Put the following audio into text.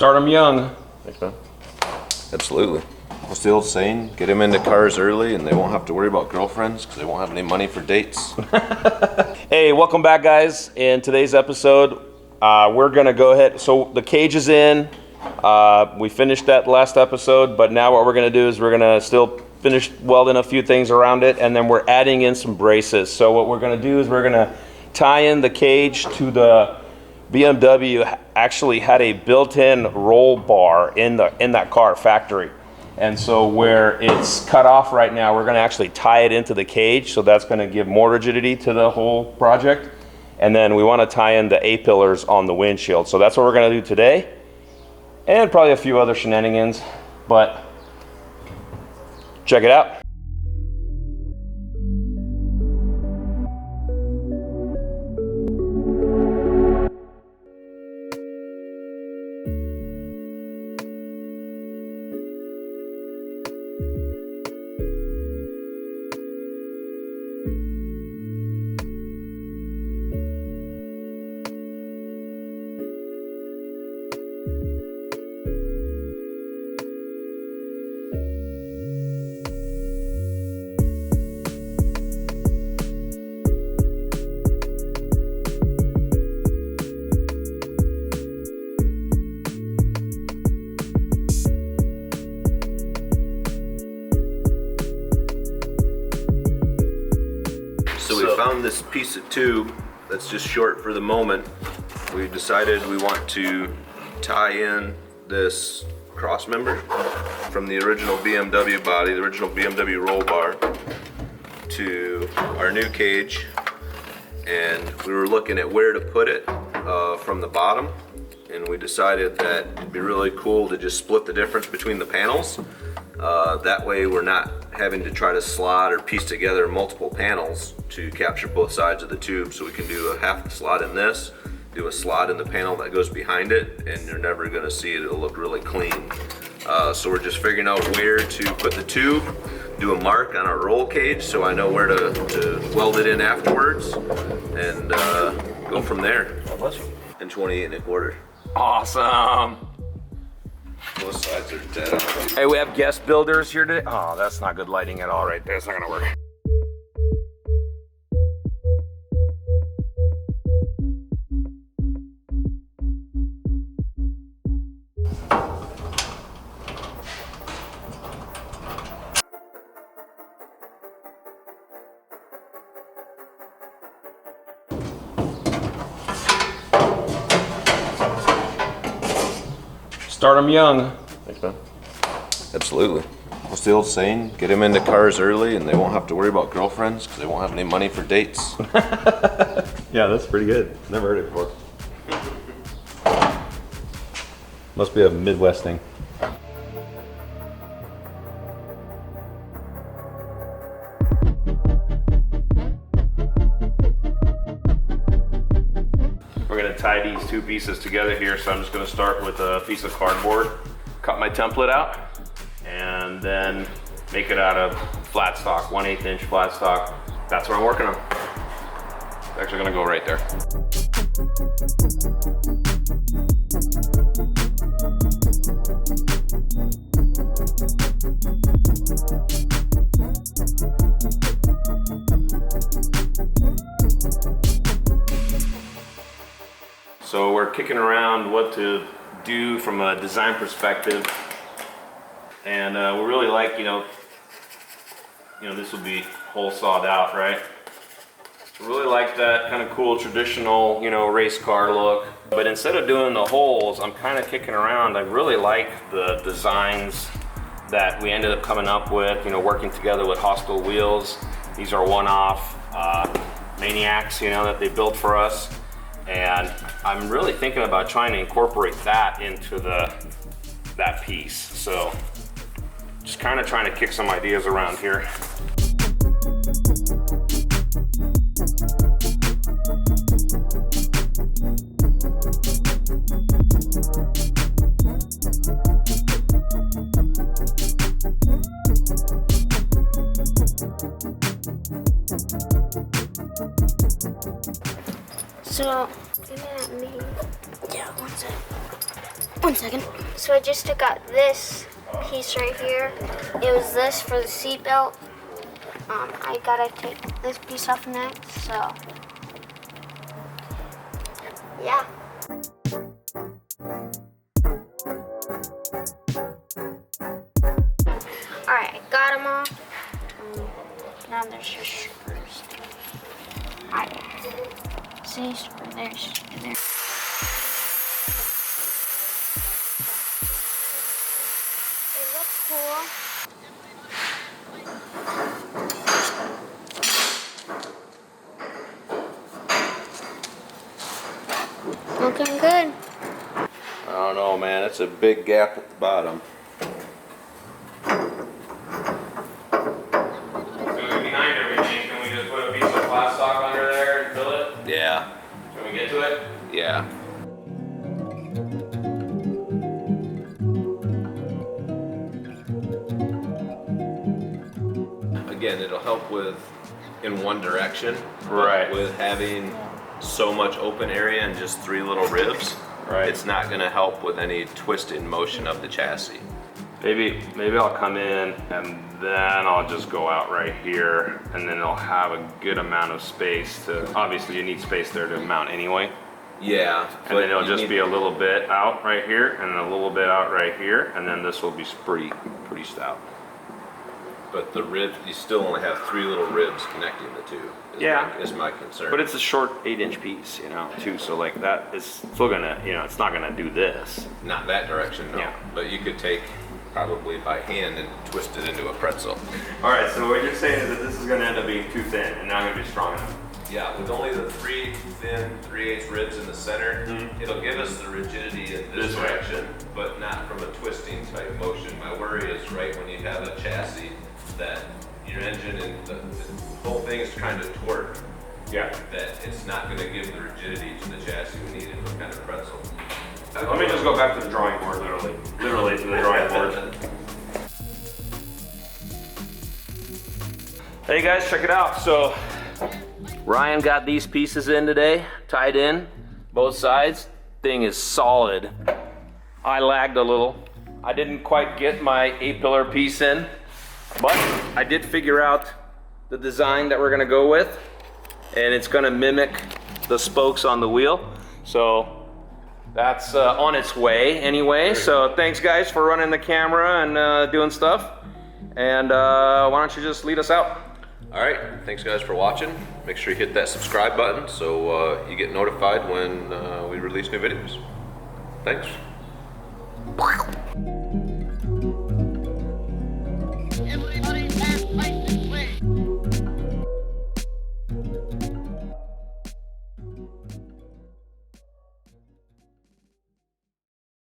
Start them young. Thanks, man. Absolutely. What's the old saying? Get them into cars early and they won't have to worry about girlfriends because they won't have any money for dates. Hey, welcome back, guys. In today's episode, we're going to go ahead. So the cage is in. We finished that last episode, but now what we're going to do is we're going to still finish welding a few things around it, and then we're adding in some braces. So what we're going to do is we're going to tie in the cage to the BMW. Actually had a built-in roll bar in that car factory. And so where it's cut off right now, we're going to actually tie it into the cage. So that's going to give more rigidity to the whole project. And then we want to tie in the A-pillars on the windshield. So that's what we're going to do today. And probably a few other shenanigans, but check it out. So we found this piece of tube that's just short for the moment. We decided we want to tie in this cross member from the original BMW body, the original BMW roll bar, to our new cage. And we were looking at where to put it from the bottom, and we decided that it'd be really cool to just split the difference between the panels. That way we're not having to try to slot or piece together multiple panels to capture both sides of the tube. So we can do a half slot in this, do a slot in the panel that goes behind it, and you're never gonna see it, it'll look really clean. So we're just figuring out where to put the tube, do a mark on our roll cage so I know where to weld it in afterwards, and go from there. God bless you. And 28 1/4. Awesome. Both sides are dead on. Hey, we have guest builders here today. Oh, that's not good lighting at all right there. It's not gonna work. Start them young. Thanks, man. Absolutely. What's the old saying? Get them into cars early and they won't have to worry about girlfriends because they won't have any money for dates. Yeah, that's pretty good. Never heard it before. Must be a Midwest thing. We're gonna tie these two pieces together here, so I'm just gonna start with a piece of cardboard, cut my template out, and then make it out of flat stock, 1/8 inch flat stock. That's what I'm working on. It's actually gonna go right there. So we're kicking around what to do from a design perspective, and we really like, you know, this will be hole sawed out, right? So really like that kind of cool traditional, race car look. But instead of doing the holes, I'm kind of kicking around. I really like the designs that we ended up coming up with, working together with Hostile Wheels. These are one-off Maniacs, that they built for us. And I'm really thinking about trying to incorporate that into that piece. So just kind of trying to kick some ideas around here. So, me. Yeah, one sec. 1 second. So I just took out this piece right here. It was this for the seat belt. I gotta take this piece off next, so yeah. Alright, I got them all. Now there's just screws. See, there's there. It looks cool. Looking good. I don't know, man. It's a big gap at the bottom. Behind everything, can we just put a piece of plastic under there and fill it? Yeah. Can we get to it? Yeah. Again, it'll help with in one direction. Right. With having so much open area and just 3 little ribs, Right. it's not going to help with any twisting motion of the chassis. Maybe I'll come in and then I'll just go out right here, and then it'll have a good amount of space to, obviously you need space there to mount anyway. Yeah. And then it'll just be a little bit out right here and a little bit out right here, and then this will be pretty stout. But the ribs, you still only have 3 little ribs connecting the two. Is my concern. But it's a short 8-inch piece, you know, too. So like that is still gonna, you know, it's not gonna do this. Not that direction, no. Yeah. But you could take probably by hand and twist it into a pretzel. All right. So what you're saying is that this is gonna end up being too thin and not gonna be strong enough. Yeah, with only the 3 thin 3/8 ribs in the center, it'll give us the rigidity in this direction, but not from a twisting type motion. My worry is right when you have a chassis that your engine and the whole thing is trying to torque. Yeah. That it's not going to give the rigidity to the chassis we need in some kind of pretzel. Let me just go back to the drawing board, literally to the drawing board. Hey guys, check it out. So Ryan got these pieces in today, tied in, both sides. Thing is solid. I lagged a little. I didn't quite get my A-pillar piece in, but I did figure out the design that we're gonna go with, and it's gonna mimic the spokes on the wheel. So that's on its way anyway. So thanks guys for running the camera and doing stuff. And why don't you just lead us out? All right, thanks guys for watching. Make sure you hit that subscribe button so you get notified when we release new videos. Thanks. Everybody